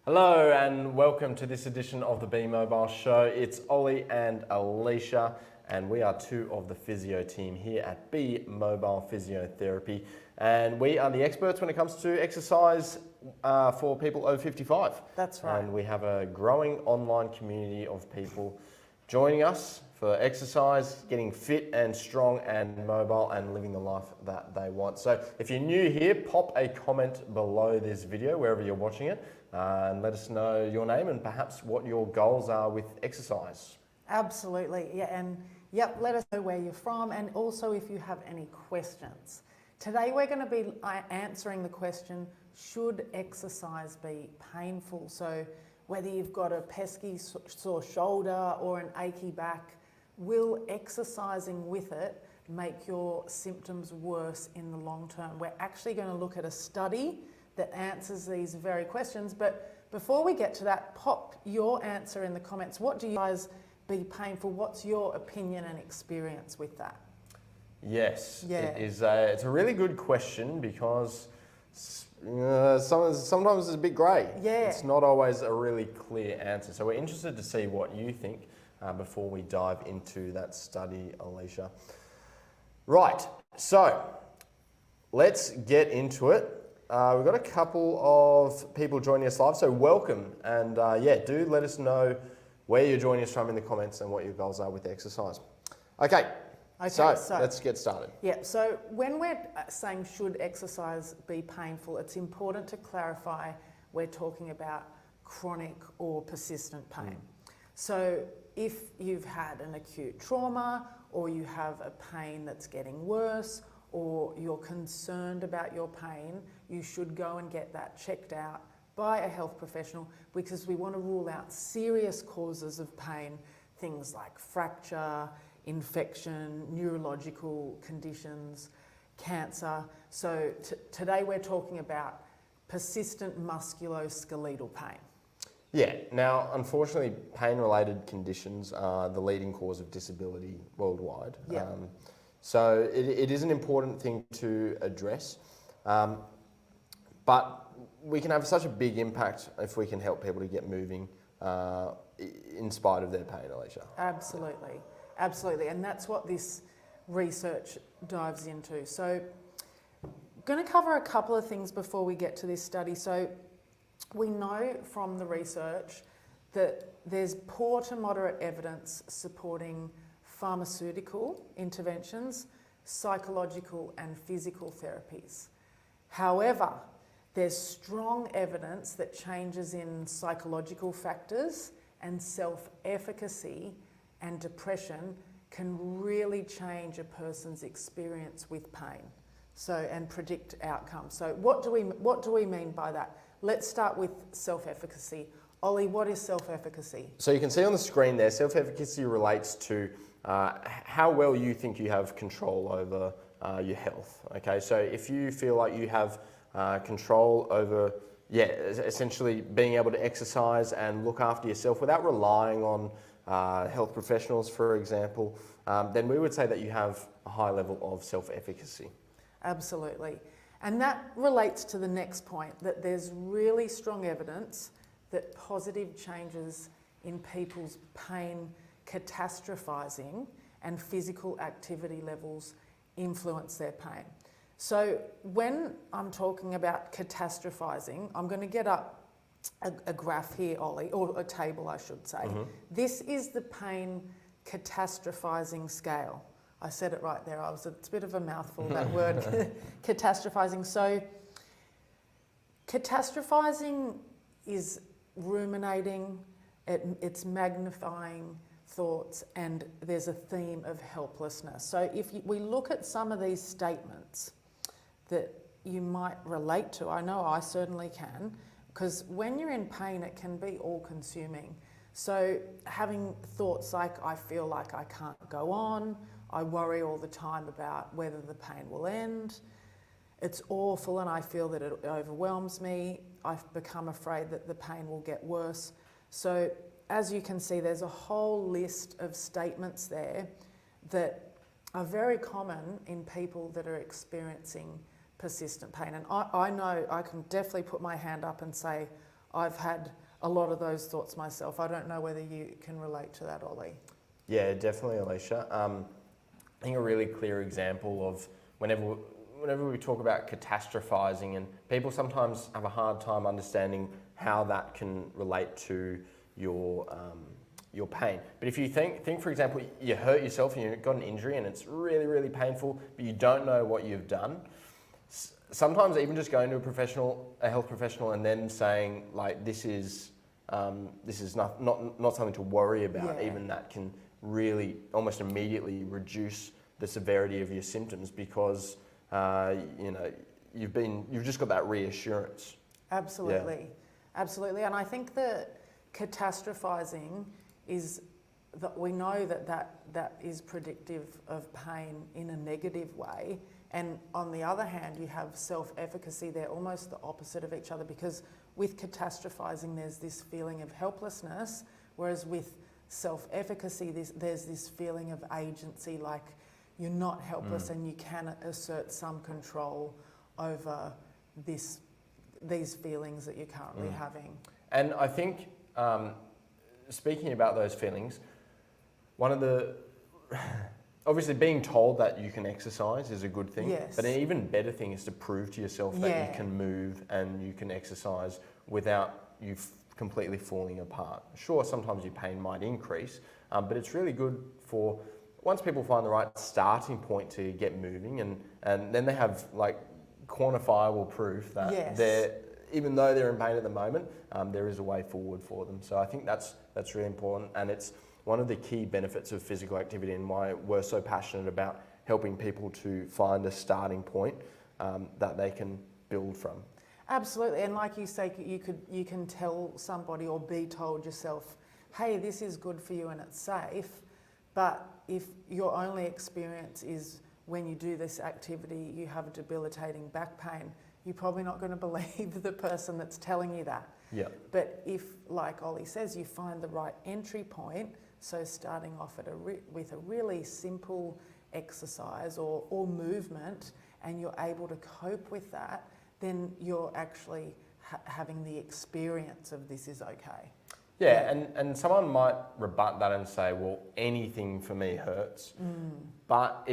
Hello and welcome to this edition of the Be Mobile Show. It's Ollie and Alicia, and we are two of the physio team here at Be Mobile Physiotherapy, and we are the experts when it comes to exercise for people over 55. That's right. And we have a growing online community of people joining us for exercise, getting fit and strong and mobile and living the life that they want. So if you're new here, pop a comment below this video wherever you're watching it and let us know your name and perhaps what your goals are with exercise. Absolutely, yeah, and yep, let us know where you're from and also if you have any questions. Today we're going to be answering the question, should exercise be painful? So whether you've got a pesky sore shoulder or an achy back, will exercising with it make your symptoms worse in the long term? We're actually going to look at a study that answers these very questions, but before we get to that, pop your answer in the comments. What do you guys be painful? What's your opinion and experience with that? Yes, Yeah. it's a really good question because sometimes it's a bit grey. Yeah. It's not always a really clear answer. So we're interested to see what you think before we dive into that study, Alicia. Right, so let's get into it. We've got a couple of people joining us live, so welcome. And do let us know where you're joining us from in the comments and what your goals are with exercise. Okay, so let's get started. Yeah, so when we're saying should exercise be painful, it's important to clarify we're talking about chronic or persistent pain. So if you've had an acute trauma or you have a pain that's getting worse or you're concerned about your pain, you should go and get that checked out by a health professional because we want to rule out serious causes of pain, things like fracture, infection, neurological conditions, cancer. So today we're talking about persistent musculoskeletal pain. Yeah, now unfortunately pain-related conditions are the leading cause of disability worldwide. Yeah. So it is an important thing to address, but we can have such a big impact if we can help people to get moving in spite of their pain, Alicia. Absolutely, absolutely, and that's what this research dives into. So I'm going to cover a couple of things before we get to this study. So we know from the research that there's poor to moderate evidence supporting pharmaceutical interventions, psychological and physical therapies. However, there's strong evidence that changes in psychological factors and self-efficacy and depression can really change a person's experience with pain, and predict outcomes. So what do we mean by that? Let's start with self-efficacy. Ollie, what is self-efficacy? So you can see on the screen there, self-efficacy relates to how well you think you have control over your health. Okay, so if you feel like you have control over, essentially being able to exercise and look after yourself without relying on health professionals, for example, then we would say that you have a high level of self-efficacy. Absolutely. And that relates to the next point, that there's really strong evidence that positive changes in people's pain catastrophizing and physical activity levels influence their pain. So when I'm talking about catastrophizing, I'm going to get up a graph here, Ollie, or a table I should say. Mm-hmm. This is the pain catastrophizing scale. I said it right there. It's a bit of a mouthful, that word, catastrophizing. So catastrophizing is ruminating, it's magnifying thoughts, and there's a theme of helplessness. So if we look at some of these statements that you might relate to, I know I certainly can, because when you're in pain, it can be all-consuming. So having thoughts like, I feel like I can't go on, I worry all the time about whether the pain will end, it's awful and I feel that it overwhelms me, I've become afraid that the pain will get worse. So as you can see, there's a whole list of statements there that are very common in people that are experiencing persistent pain. And I know I can definitely put my hand up and say I've had a lot of those thoughts myself. I don't know whether you can relate to that, Ollie. Yeah, definitely, Alicia. I think a really clear example of whenever we talk about catastrophizing, and people sometimes have a hard time understanding how that can relate to your pain. But if you think for example, you hurt yourself and you've got an injury and it's really, really painful, but you don't know what you've done. Sometimes even just going to a health professional, and then saying like, this is not something to worry about. Yeah. Even that can really almost immediately reduce the severity of your symptoms, because you've just got that reassurance. Absolutely, absolutely. And I think that catastrophizing is that we know that is predictive of pain in a negative way. And on the other hand, you have self-efficacy. They're almost the opposite of each other, because with catastrophizing, there's this feeling of helplessness, whereas with self-efficacy, there's this feeling of agency, like you're not helpless and you can assert some control over these feelings that you're currently having. And I think, speaking about those feelings, one of the obviously being told that you can exercise is a good thing. Yes. But an even better thing is to prove to yourself that you can move and you can exercise without you completely falling apart. Sure, sometimes your pain might increase, but it's really good for once people find the right starting point to get moving, and then they have like quantifiable proof that even though they're in pain at the moment, there is a way forward for them. So I think that's really important, and it's one of the key benefits of physical activity, and why we're so passionate about helping people to find a starting point that they can build from. Absolutely, and like you say, you can tell somebody or be told yourself, hey, this is good for you and it's safe. But if your only experience is when you do this activity, you have debilitating back pain, you're probably not going to believe the person that's telling you that. Yeah. But if, like Ollie says, you find the right entry point, so starting off with a really simple exercise or movement, and you're able to cope with that, then you're actually having the experience of this is okay. Yeah, and someone might rebut that and say, well, anything for me hurts. But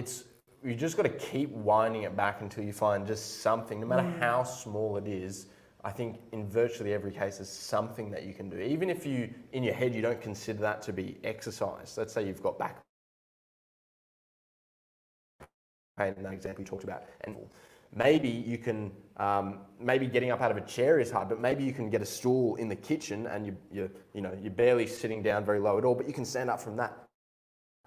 you just got to keep winding it back until you find just something, no matter how small it is. I think in virtually every case there's something that you can do. Even if you, in your head, you don't consider that to be exercise. Let's say you've got back pain in that example you talked about, and maybe you can, maybe getting up out of a chair is hard, but maybe you can get a stool in the kitchen and you're barely sitting down very low at all, but you can stand up from that.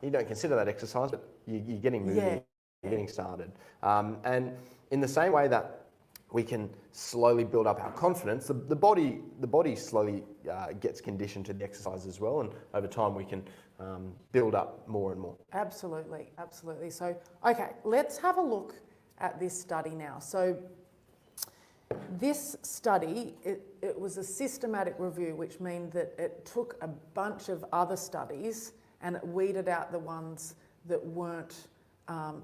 You don't consider that exercise, but you're getting moving, you're getting started. And in the same way that we can slowly build up our confidence, the body slowly gets conditioned to the exercise as well, and over time we can build up more and more. Absolutely, absolutely. So, okay, let's have a look at this study now. So this study, it was a systematic review, which means that it took a bunch of other studies and it weeded out the ones that weren't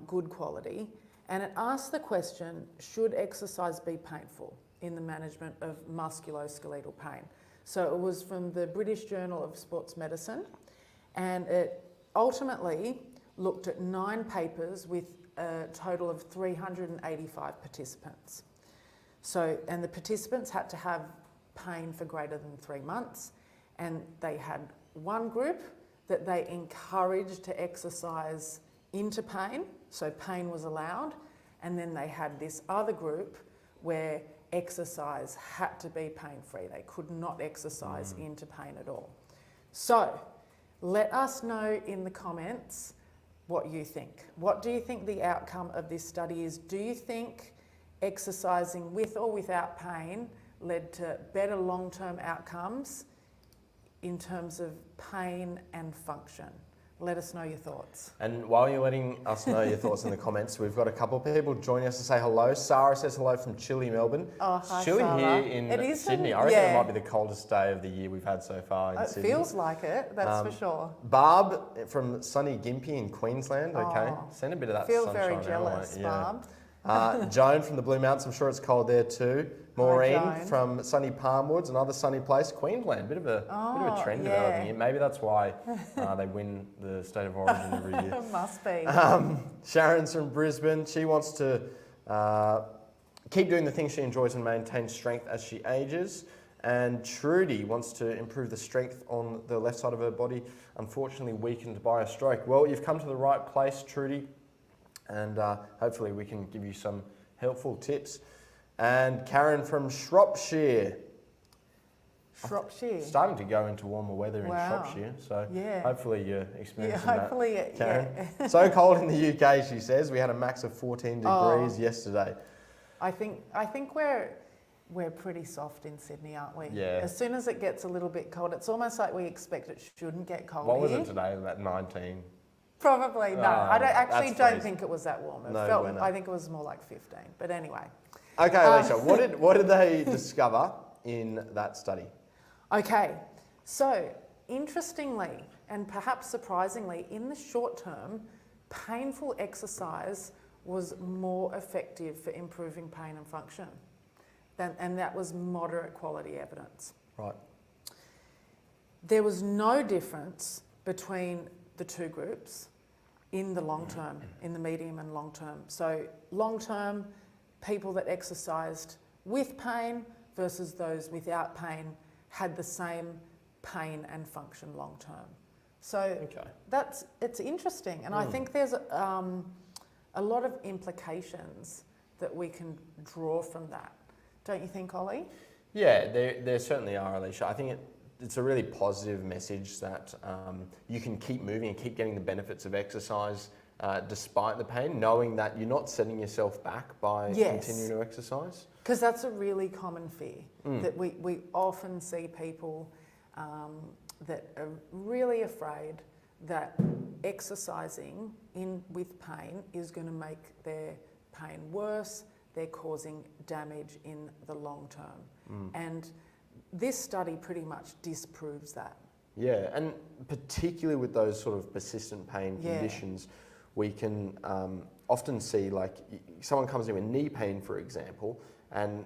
good quality. And it asked the question, should exercise be painful in the management of musculoskeletal pain? So it was from the British Journal of Sports Medicine, and it ultimately looked at 9 papers with a total of 385 participants. So, and the participants had to have pain for greater than 3 months, and they had one group that they encouraged to exercise into pain, so pain was allowed, and then they had this other group where exercise had to be pain-free. They could not exercise into pain at all. So, let us know in the comments what you think. What do you think the outcome of this study is? Do you think exercising with or without pain led to better long-term outcomes in terms of pain and function? Let us know your thoughts. And while you're letting us know your thoughts in the comments, we've got a couple of people joining us to say hello. Sarah says hello from chilly Melbourne. Oh, hi, it's chilly Sarah. here in It is Sydney. I reckon it might be the coldest day of the year we've had so far in Sydney. It feels like it, that's for sure. Barb from sunny Gympie in Queensland. Okay, Oh, send a bit of that feel sunshine very our jealous, way. Barb. Joan from the Blue Mountains, I'm sure it's cold there too. Maureen Joan. from sunny Palmwoods, another sunny place. Queensland, bit of a trend developing here. Maybe that's why they win the State of Origin every year. Must be. Sharon's from Brisbane. She wants to keep doing the things she enjoys and maintain strength as she ages. And Trudy wants to improve the strength on the left side of her body, unfortunately weakened by a stroke. Well, you've come to the right place, Trudy, and hopefully we can give you some helpful tips. And Karen from Shropshire. Shropshire. Starting to go into warmer weather in Wow. Shropshire, so Yeah. hopefully you're experiencing hopefully, that, Karen. yeah. So cold in the UK, she says. We had a max of 14 degrees yesterday. I think we're pretty soft in Sydney, aren't we? Yeah. As soon as it gets a little bit cold, it's almost like we expect it shouldn't get cold What was here. it today? About 19? Probably no. Oh, I that's don't freezing. think it was that warm. It No felt. winner. I think it was more like 15. But anyway. Okay, Alicia, what did they discover in that study? Okay, so interestingly and perhaps surprisingly, in the short term, painful exercise was more effective for improving pain and function. And that was moderate quality evidence. Right. There was no difference between the two groups in the long term, in the medium and long term. So long term, people that exercised with pain versus those without pain had the same pain and function long term. So it's interesting, and I think there's a lot of implications that we can draw from that. Don't you think, Ollie? Yeah, there certainly are, Alicia. I think it's a really positive message that you can keep moving and keep getting the benefits of exercise despite the pain, knowing that you're not setting yourself back by continuing to exercise. Because that's a really common fear, that we often see people that are really afraid that exercising with pain is going to make their pain worse, they're causing damage in the long term. And this study pretty much disproves that. Yeah, and particularly with those sort of persistent pain conditions, we can often see, like, someone comes in with knee pain, for example, and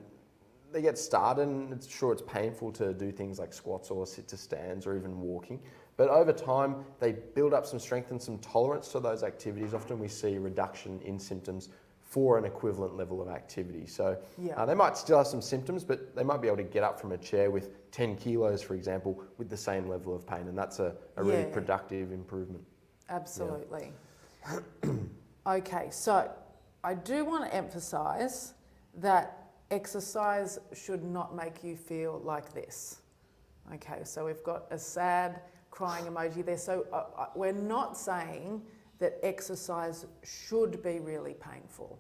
they get started, and it's painful to do things like squats or sit to stands or even walking. But over time, they build up some strength and some tolerance to those activities. Often we see a reduction in symptoms for an equivalent level of activity. So they might still have some symptoms, but they might be able to get up from a chair with 10 kilos, for example, with the same level of pain. And that's a really productive improvement. Absolutely. Yeah. Okay, so I do want to emphasise that exercise should not make you feel like this. Okay, so we've got a sad crying emoji there. So we're not saying that exercise should be really painful,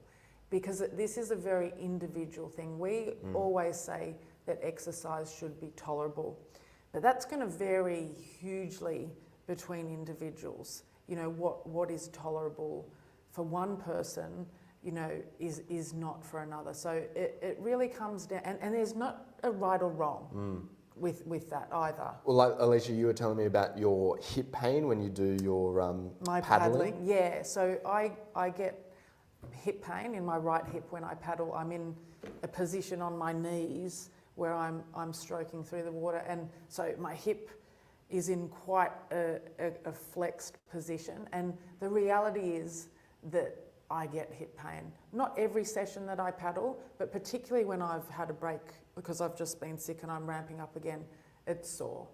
because this is a very individual thing. We always say that exercise should be tolerable, but that's going to vary hugely between individuals. You know, what is tolerable for one person, you know, is not for another. So it really comes down, and there's not a right or wrong with that either. Well, like, Alicia, you were telling me about your hip pain when you do your my paddling. Yeah, so I get hip pain in my right hip when I paddle. I'm in a position on my knees where I'm stroking through the water, and so my hip is in quite a flexed position, and the reality is that I get hip pain. Not every session that I paddle, but particularly when I've had a break because I've just been sick and I'm ramping up again, it's sore.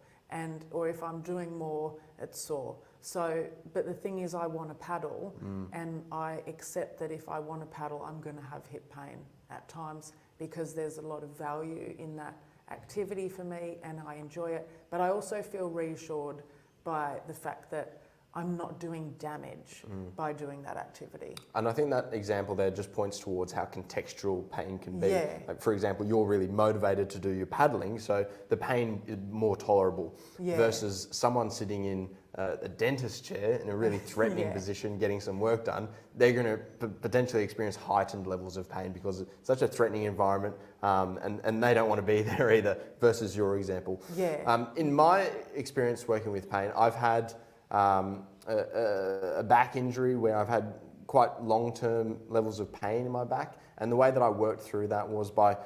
Or if I'm doing more, it's sore. So, but the thing is, I want to paddle, and I accept that if I want to paddle, I'm going to have hip pain at times, because there's a lot of value in that activity for me and I enjoy it. But I also feel reassured by the fact that I'm not doing damage by doing that activity. And I think that example there just points towards how contextual pain can be. Yeah. Like, for example, you're really motivated to do your paddling, so the pain is more tolerable versus someone sitting in a dentist chair in a really threatening position getting some work done. They're going to potentially experience heightened levels of pain because it's such a threatening environment, and they don't want to be there either, versus your example. Yeah. In my experience working with pain, I've had a back injury where I've had quite long-term levels of pain in my back. And the way that I worked through that was by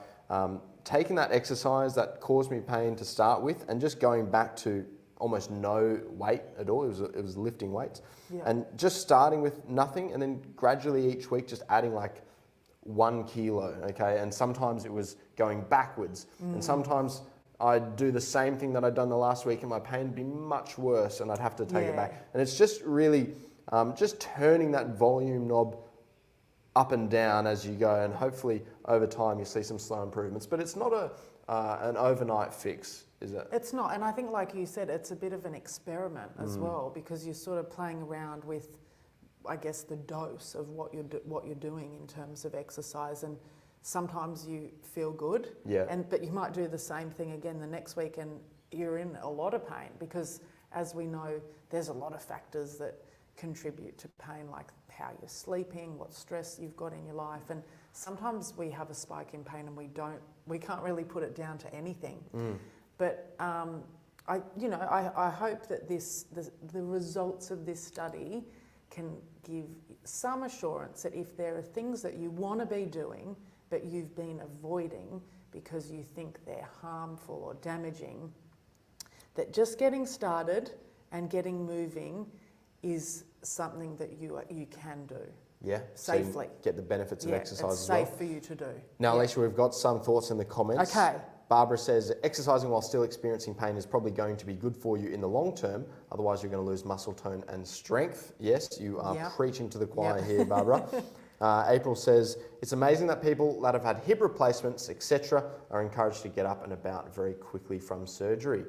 taking that exercise that caused me pain to start with and just going back to almost no weight at all. It was lifting weights. Yeah. And just starting with nothing and then gradually each week just adding like 1 kilo, okay? And sometimes it was going backwards. And sometimes I'd do the same thing that I'd done the last week and my pain would be much worse and I'd have to take it back. And it's just really just turning that volume knob up and down as you go, and hopefully over time you see some slow improvements. But it's not an overnight fix, is it? It's not, and I think like you said, it's a bit of an experiment as well, because you're sort of playing around with, I guess, the dose of what you're doing in terms of exercise, and sometimes you feel good, but you might do the same thing again the next week and you're in a lot of pain, because as we know, there's a lot of factors that contribute to pain, like how you're sleeping, what stress you've got in your life, and sometimes we have a spike in pain and we can't really put it down to anything. But I hope that the results of this study can give some assurance that if there are things that you want to be doing but you've been avoiding because you think they're harmful or damaging, that just getting started and getting moving is something that you can do. Yeah, safely. So you get the benefits of exercise it's as well. safe for you to do. Now, Alicia, we've got some thoughts in the comments. Okay. Barbara says, exercising while still experiencing pain is probably going to be good for you in the long term. Otherwise, you're going to lose muscle tone and strength. Yes, you are preaching to the choir here, Barbara. April says, it's amazing that people that have had hip replacements, etc., are encouraged to get up and about very quickly from surgery.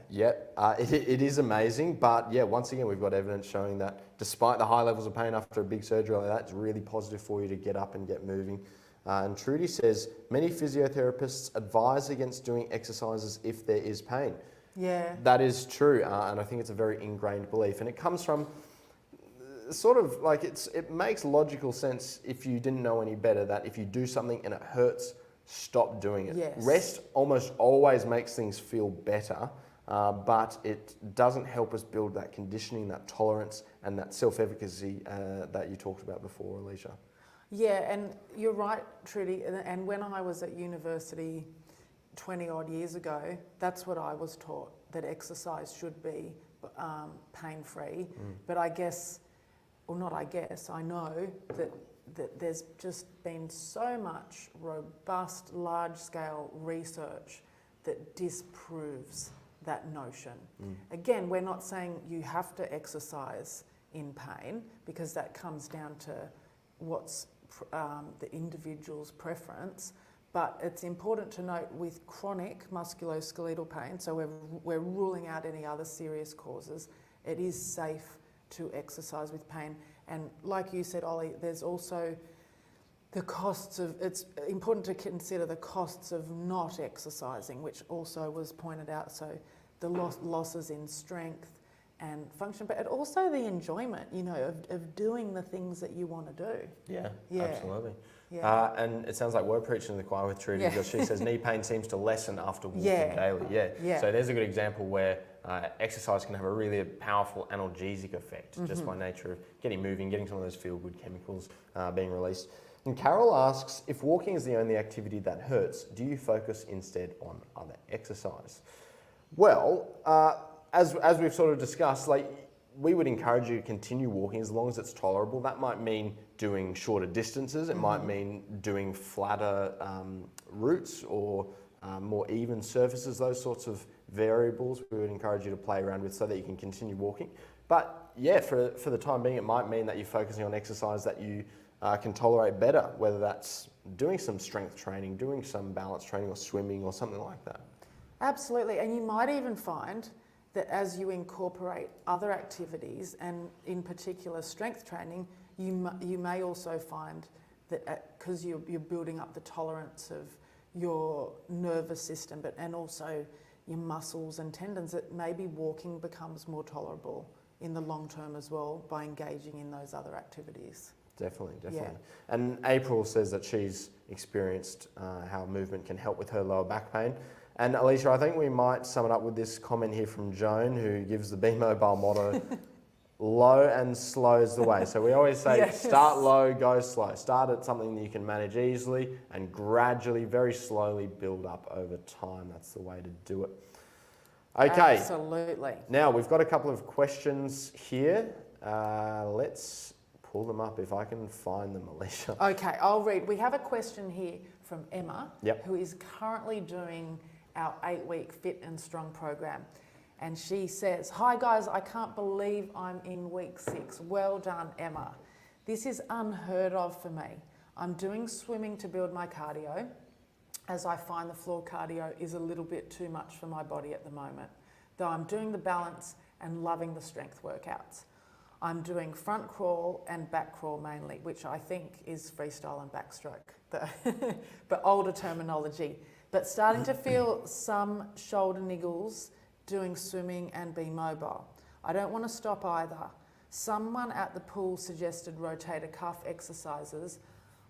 It is amazing, but once again, we've got evidence showing that despite the high levels of pain after a big surgery like that, it's really positive for you to get up and get moving. And Trudy says, many physiotherapists advise against doing exercises if there is pain. Yeah. That is true, and I think it's a very ingrained belief, and it comes from sort of like it makes logical sense if you didn't know any better, that if you do something and it hurts, stop doing it. Yes. Rest almost always makes things feel better, but it doesn't help us build that conditioning, that tolerance, and that self-efficacy that you talked about before, Alicia. Yeah, and you're right, Trudy. And when I was at university 20 odd years ago, that's what I was taught, that exercise should be pain-free. But I guess, or not I guess, I know that there's just been so much robust, large-scale research that disproves that notion. Again, we're not saying you have to exercise in pain, because that comes down to what's the individual's preference. But it's important to note with chronic musculoskeletal pain, so we're ruling out any other serious causes, it is safe to exercise with pain. And like you said, Ollie, there's also the costs of, it's important to consider the costs of not exercising, which also was pointed out. So the losses in strength and function, but also the enjoyment, of doing the things that you want to do. Yeah. Absolutely. Yeah. And it sounds like we're preaching to the choir with Trudy, because she says knee pain seems to lessen after walking daily. Yeah. So there's a good example where exercise can have a really powerful analgesic effect, just by nature of getting moving, getting some of those feel-good chemicals being released. And Carol asks, if walking is the only activity that hurts, do you focus instead on other exercise? Well, as we've sort of discussed, we would encourage you to continue walking as long as it's tolerable. That might mean doing shorter distances. It might mean doing flatter routes or more even surfaces, those sorts of variables we would encourage you to play around with so that you can continue walking. But for the time being, it might mean that you're focusing on exercise that you can tolerate better, whether that's doing some strength training, doing some balance training or swimming or something like that. Absolutely, and you might even find that as you incorporate other activities, and in particular strength training, you may also find that because you're building up the tolerance of your nervous system, and also your muscles and tendons, that maybe walking becomes more tolerable in the long term as well by engaging in those other activities. Definitely. Yeah. And April says that she's experienced how movement can help with her lower back pain. And Alicia, I think we might sum it up with this comment here from Joan, who gives the Be Mobile motto, low and slow is the way. So we always say Yes. start low, go slow. Start at something that you can manage easily and gradually, very slowly build up over time. That's the way to do it. Okay, Absolutely. now we've got a couple of questions here. Let's pull them up if I can find them, Alicia. Okay, I'll read. We have a question here from Emma, Yep. who is currently doing our 8-week Fit and Strong program. And she says, "Hi guys, I can't believe I'm in week 6. Well done, Emma. This is unheard of for me. I'm doing swimming to build my cardio, as I find the floor cardio is a little bit too much for my body at the moment, though I'm doing the balance and loving the strength workouts. I'm doing front crawl and back crawl mainly, which I think is freestyle and backstroke, but older terminology. But starting to feel some shoulder niggles doing swimming and be mobile. I don't want to stop either. Someone at the pool suggested rotator cuff exercises.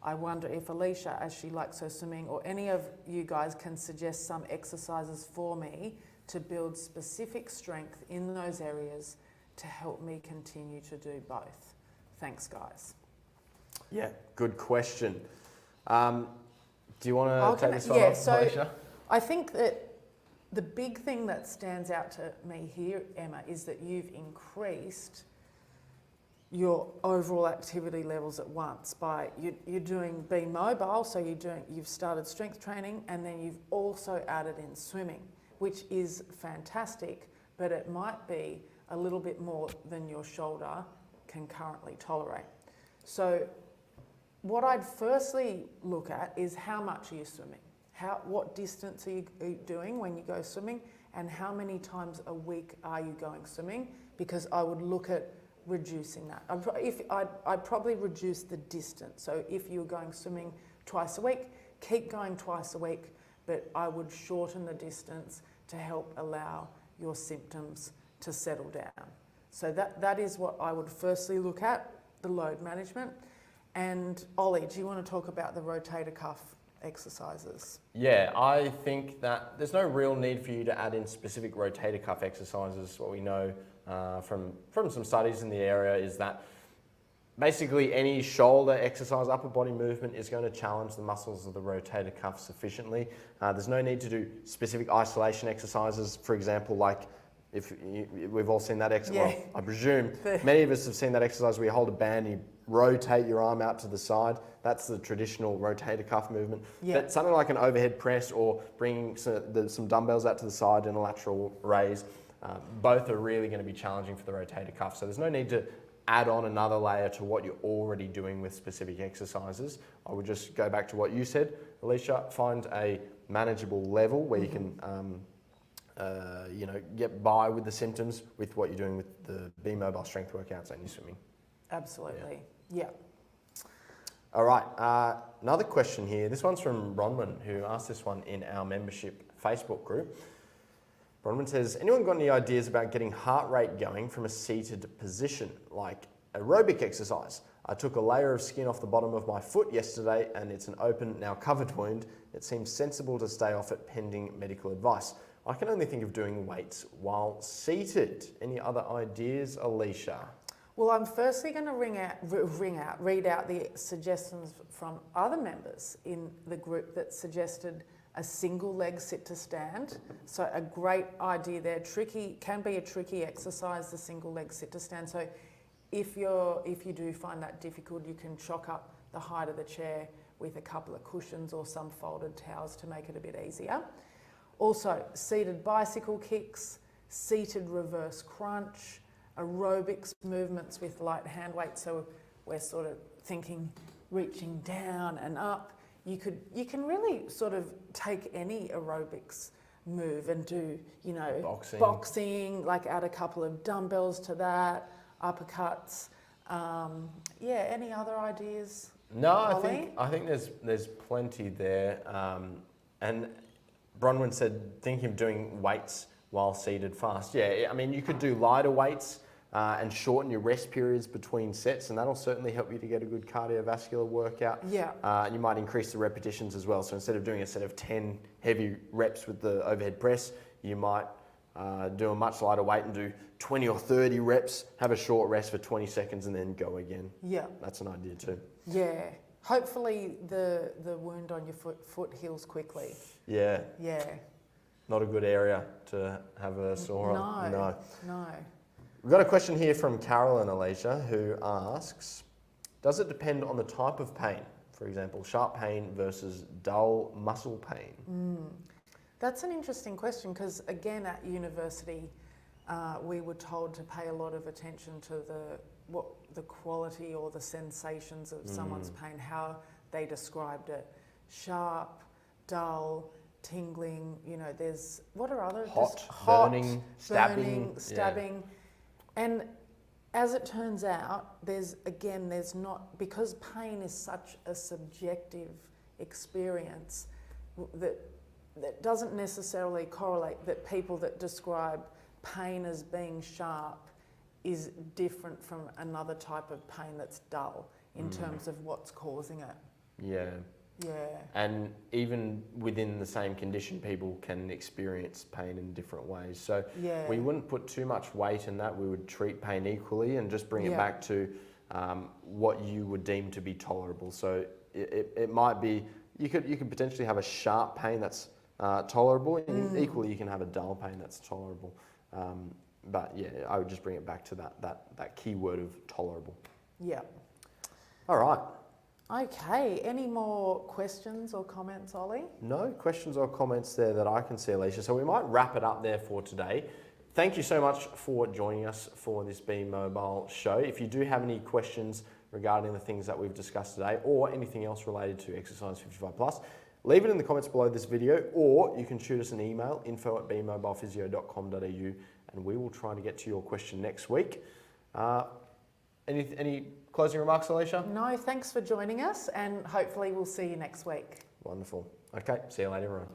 I wonder if Alicia, as she likes her swimming, or any of you guys can suggest some exercises for me to build specific strength in those areas to help me continue to do both. Thanks, guys." Yeah, good question. Do you want to take this one yeah, off, so Alicia? I think that the big thing that stands out to me here, Emma, is that you've increased your overall activity levels at once by you're doing Be Mobile, so you've started strength training, and then you've also added in swimming, which is fantastic, but it might be a little bit more than your shoulder can currently tolerate. So what I'd firstly look at is how much are you swimming? What distance are you doing when you go swimming, and how many times a week are you going swimming? Because I would look at reducing that. I'd probably reduce the distance. So if you're going swimming twice a week, keep going twice a week, but I would shorten the distance to help allow your symptoms to settle down. So that is what I would firstly look at, the load management. And Ollie, do you want to talk about the rotator cuff exercises? Yeah, I think that there's no real need for you to add in specific rotator cuff exercises. What we know from some studies in the area is that basically any shoulder exercise, upper body movement is going to challenge the muscles of the rotator cuff sufficiently. There's no need to do specific isolation exercises, for example, like we've all seen that exercise. Yeah. Well, I presume many of us have seen that exercise where you hold a band, you rotate your arm out to the side. That's the traditional rotator cuff movement. Yeah. But something like an overhead press or bringing some dumbbells out to the side in a lateral raise, both are really going to be challenging for the rotator cuff. So there's no need to add on another layer to what you're already doing with specific exercises. I would just go back to what you said, Alicia, find a manageable level where you can get by with the symptoms with what you're doing with the Be Mobile strength workouts and your swimming. Absolutely. Yeah. All right, another question here. This one's from Bronwyn, who asked this one in our membership Facebook group. Bronwyn says, anyone got any ideas about getting heart rate going from a seated position, like aerobic exercise? I took a layer of skin off the bottom of my foot yesterday and it's an open, now covered wound. It seems sensible to stay off it pending medical advice. I can only think of doing weights while seated. Any other ideas, Alicia? Well, I'm firstly going to read out the suggestions from other members in the group that suggested a single leg sit to stand. So a great idea there. Can be a tricky exercise, the single leg sit to stand. So if you do find that difficult, you can chalk up the height of the chair with a couple of cushions or some folded towels to make it a bit easier. Also, seated bicycle kicks, seated reverse crunch, aerobics movements with light hand weight. So we're sort of thinking reaching down and up. You can really sort of take any aerobics move and do, boxing, like add a couple of dumbbells to that, uppercuts. Any other ideas? No, Ollie? I think there's plenty there. And Bronwyn said thinking of doing weights while seated fast. Yeah, I mean you could do lighter weights and shorten your rest periods between sets, and that'll certainly help you to get a good cardiovascular workout. Yeah. And you might increase the repetitions as well. So instead of doing a set of 10 heavy reps with the overhead press, you might do a much lighter weight and do 20 or 30 reps, have a short rest for 20 seconds and then go again. Yeah. That's an idea too. Yeah. Hopefully the wound on your foot heals quickly. Yeah. Yeah. Not a good area to have a sore on. No. We've got a question here from Carolyn Alicia who asks, does it depend on the type of pain? For example, sharp pain versus dull muscle pain? That's an interesting question because, again, at university, we were told to pay a lot of attention to the quality or the sensations of someone's pain, how they described it. Sharp, dull, tingling, there's, what are other? Hot, burning, stabbing. Stabbing. And as it turns out, there's not, because pain is such a subjective experience that doesn't necessarily correlate that people that describe pain as being sharp is different from another type of pain that's dull in terms of what's causing it. Yeah. Yeah. And even within the same condition, people can experience pain in different ways. So Yeah. we wouldn't put too much weight in that. We would treat pain equally and just bring it Yeah. back to what you would deem to be tolerable. So it might be, you could potentially have a sharp pain that's tolerable, and equally you can have a dull pain that's tolerable. But yeah, I would just bring it back to that key word of tolerable. Yeah. All right. Okay. Any more questions or comments, Ollie? No questions or comments there that I can see, Alicia. So we might wrap it up there for today. Thank you so much for joining us for this Be Mobile show. If you do have any questions regarding the things that we've discussed today or anything else related to Exercise 55 Plus, leave it in the comments below this video, or you can shoot us an email, info@bemobilephysio.com.au, and we will try to get to your question next week. Any closing remarks, Alicia? No, thanks for joining us, and hopefully we'll see you next week. Wonderful. Okay, see you later, everyone.